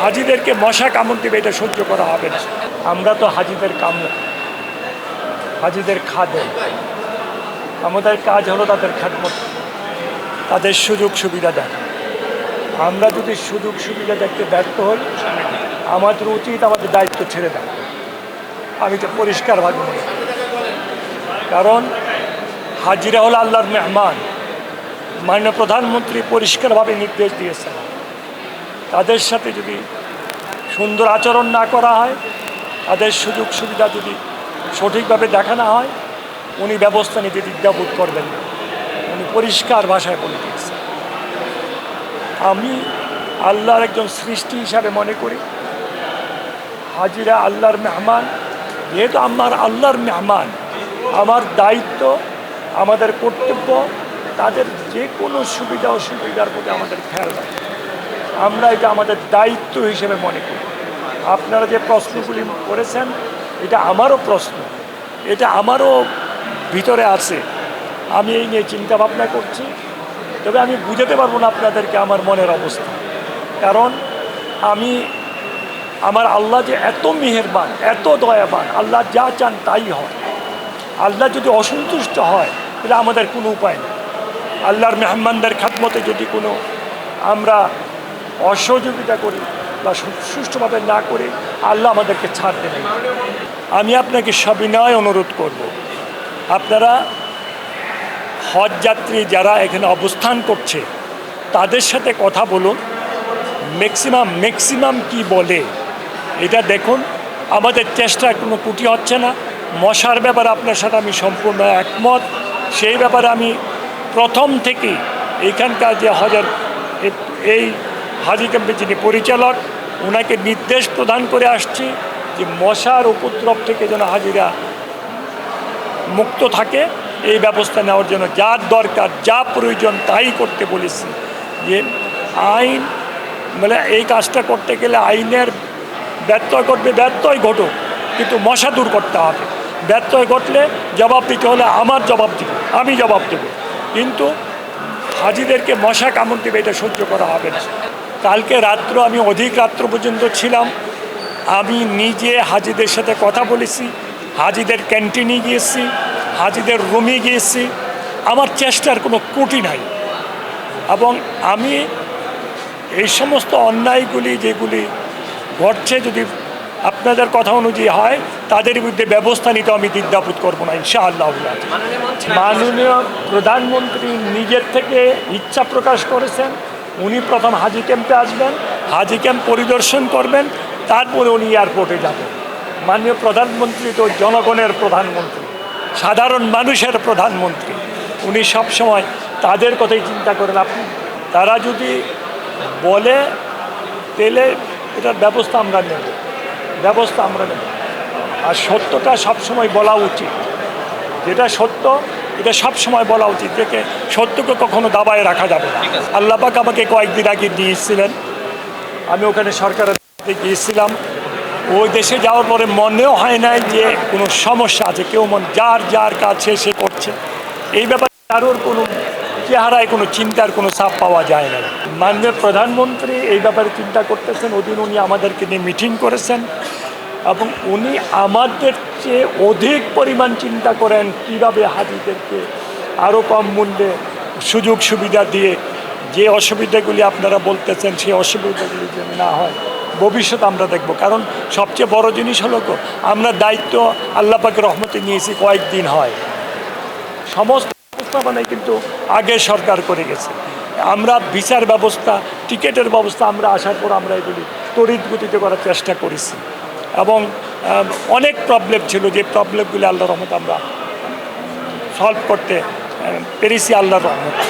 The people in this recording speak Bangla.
হাজিদেরকে মশা কামড় দেবে, এটা সহ্য করা হবে না। আমরা তো হাজিদের হাজিদের খাদেম, আমাদের কাজ হলো তাদের খেদমত, তাদের সুযোগ সুবিধা দেখা। আমরা যদি সুযোগ সুবিধা দেখতে ব্যর্থ হই, আমাদের উচিত আমাদের দায়িত্ব ছেড়ে দেওয়া। আমি তো পরিষ্কারভাবে মনে করি, কারণ হাজিরা হলো আল্লাহর মেহমান। মাননীয় প্রধানমন্ত্রী পরিষ্কারভাবে নির্দেশ দিয়েছেন, তাদের সাথে যদি সুন্দর আচরণ না করা হয়, তাদের সুযোগ সুবিধা যদি সঠিকভাবে দেখা না হয়, উনি ব্যবস্থা নিতে দ্বিধাবোধ করবেন না। উনি পরিষ্কার ভাষায় বলে দিয়েছেন। আমি আল্লাহর একজন সৃষ্টি হিসাবে মনে করি হাজিরা আল্লাহর মেহমান। যেহেতু আমার আল্লাহর মেহমান, আমার দায়িত্ব, আমাদের কর্তব্য তাদের যে কোনো সুবিধা অসুবিধার প্রতি আমাদের খেয়াল রাখা। আমরা এটা আমাদের দায়িত্ব হিসেবে মনে করি। আপনারা যে প্রশ্নগুলি করেছেন, এটা আমারও প্রশ্ন, এটা আমারও ভিতরে আছে। আমি এই নিয়ে চিন্তা ভাবনা করছি, তবে আমি বুঝাতে পারবো না আপনাদেরকে আমার মনের অবস্থা। কারণ আমার আল্লাহ যে এত মেহেরবান, এত দয়াবান, আল্লাহ যা চান তাই হয়। আল্লাহ যদি অসন্তুষ্ট হয়, তাহলে আমাদের কোনো উপায় নেই। আল্লাহর মেহমানদের খাদমতে যদি কোনো আমরা অসহযোগিতা করি বা সুষ্ঠুভাবে না করি, আল্লাহ আমাদেরকে ছাড় দেবেন। আমি আপনাকে সবিনয় অনুরোধ করব, আপনারা হজ যাত্রী যারা এখানে অবস্থান করছে তাদের সাথে কথা বলুন। ম্যাক্সিমাম কি বলে এটা দেখুন। আমাদের চেষ্টায় কোনো ত্রুটি হচ্ছে না। মশার ব্যাপারে আপনার সাথে আমি সম্পূর্ণ একমত। সেই ব্যাপারে আমি প্রথম থেকেই এইখানকার যে এই হাজি ক্যাম্পের যিনি পরিচালক, ওনাকে নির্দেশ প্রদান করে আসছি যে মশার উপদ্রব থেকে যেন হাজিরা মুক্ত থাকে, এই ব্যবস্থা নেওয়ার জন্য যার দরকার, যা প্রয়োজন তাই করতে বলেছি। যে আইন মানে এই কাজটা করতে গেলে আইনের ব্যত্যয় ঘটবে, ব্যত্যয় ঘটুক, কিন্তু মশা দূর করতে হবে। ব্যত্যয় ঘটলে জবাব দিতে হলে আমি জবাব দেব, কিন্তু হাজিদেরকে মশা কামড় দেবে, এটা সহ্য করা হবে না। কালকে রাত্র আমি অধিক রাত্র পর্যন্ত ছিলাম। আমি নিজে হাজিদের সাথে কথা বলেছি, হাজিদের ক্যান্টিনে গিয়েছি, হাজিদের রুমে গিয়েছি। আমার চেষ্টার কোনো ত্রুটি নাই। এবং আমি এই সমস্ত অন্যায়গুলি যেগুলি ঘটছে, যদি আপনাদের কথা অনুযায়ী হয়, তাদের বিরুদ্ধে ব্যবস্থা নিতে আমি দ্বিধাবোধ করবো না, ইনশাআল্লাহ। মাননীয় প্রধানমন্ত্রী নিজের থেকে ইচ্ছা প্রকাশ করেছেন, উনি প্রথম হাজি ক্যাম্পে আসবেন, হাজি ক্যাম্প পরিদর্শন করবেন, তারপরে উনি এয়ারপোর্টে যাবেন। মাননীয় প্রধানমন্ত্রী তো জনগণের প্রধানমন্ত্রী, সাধারণ মানুষের প্রধানমন্ত্রী। উনি সবসময় তাদের কথাই চিন্তা করেন। তারা যদি বলে, তাহলে এটার ব্যবস্থা আমরা নেব। আর সত্যটা সবসময় বলা উচিত। যেটা সত্য এটা সবসময় বলা উচিত, দেখে সত্যকে কখনো দাবায় রাখা যাবে না। আল্লাহ পাক আমাকে কয়েকদিন আগে দিয়েছিলেন, আমি ওখানে সরকারের গিয়েছিলাম। ওই দেশে যাওয়ার পরে মনেও হয় নাই যে কোনো সমস্যা আছে। কেউ যার কাছে সে করছে, এই ব্যাপারে কারোর কোনো চেহারায় কোনো চিন্তার কোনো ছাপ পাওয়া যায় না। মাননীয় প্রধানমন্ত্রী এই ব্যাপারে চিন্তা করতেছেন। ওদিন উনি আমাদেরকে নিয়ে মিটিং করেছেন এবং উনি আমাদের চেয়ে অধিক পরিমাণ চিন্তা করেন কীভাবে হাজিদেরকে আরও কম মূল্যে সুযোগ সুবিধা দিয়ে যে অসুবিধাগুলি আপনারা বলতেছেন সেই অসুবিধাগুলি যেন না হয় ভবিষ্যতে আমরা দেখব। কারণ সবচেয়ে বড় জিনিস হলো আমরা দায়িত্ব আল্লাহ পাকের রহমতে নিয়েছি কয়েকদিন হয়, সমস্ত ব্যবস্থাপনায় কিন্তু আগে সরকার করে গেছে। আমরা বিচার ব্যবস্থা, টিকিটের ব্যবস্থা আমরা আসার পর আমরা এগুলি তড়িৎ গতিতে করার চেষ্টা করেছি এবং অনেক প্রবলেম ছিল, যে প্রবলেমগুলি আল্লাহর রহমতে আমরা সলভ করতে পেরেছি আল্লাহর রহমতে।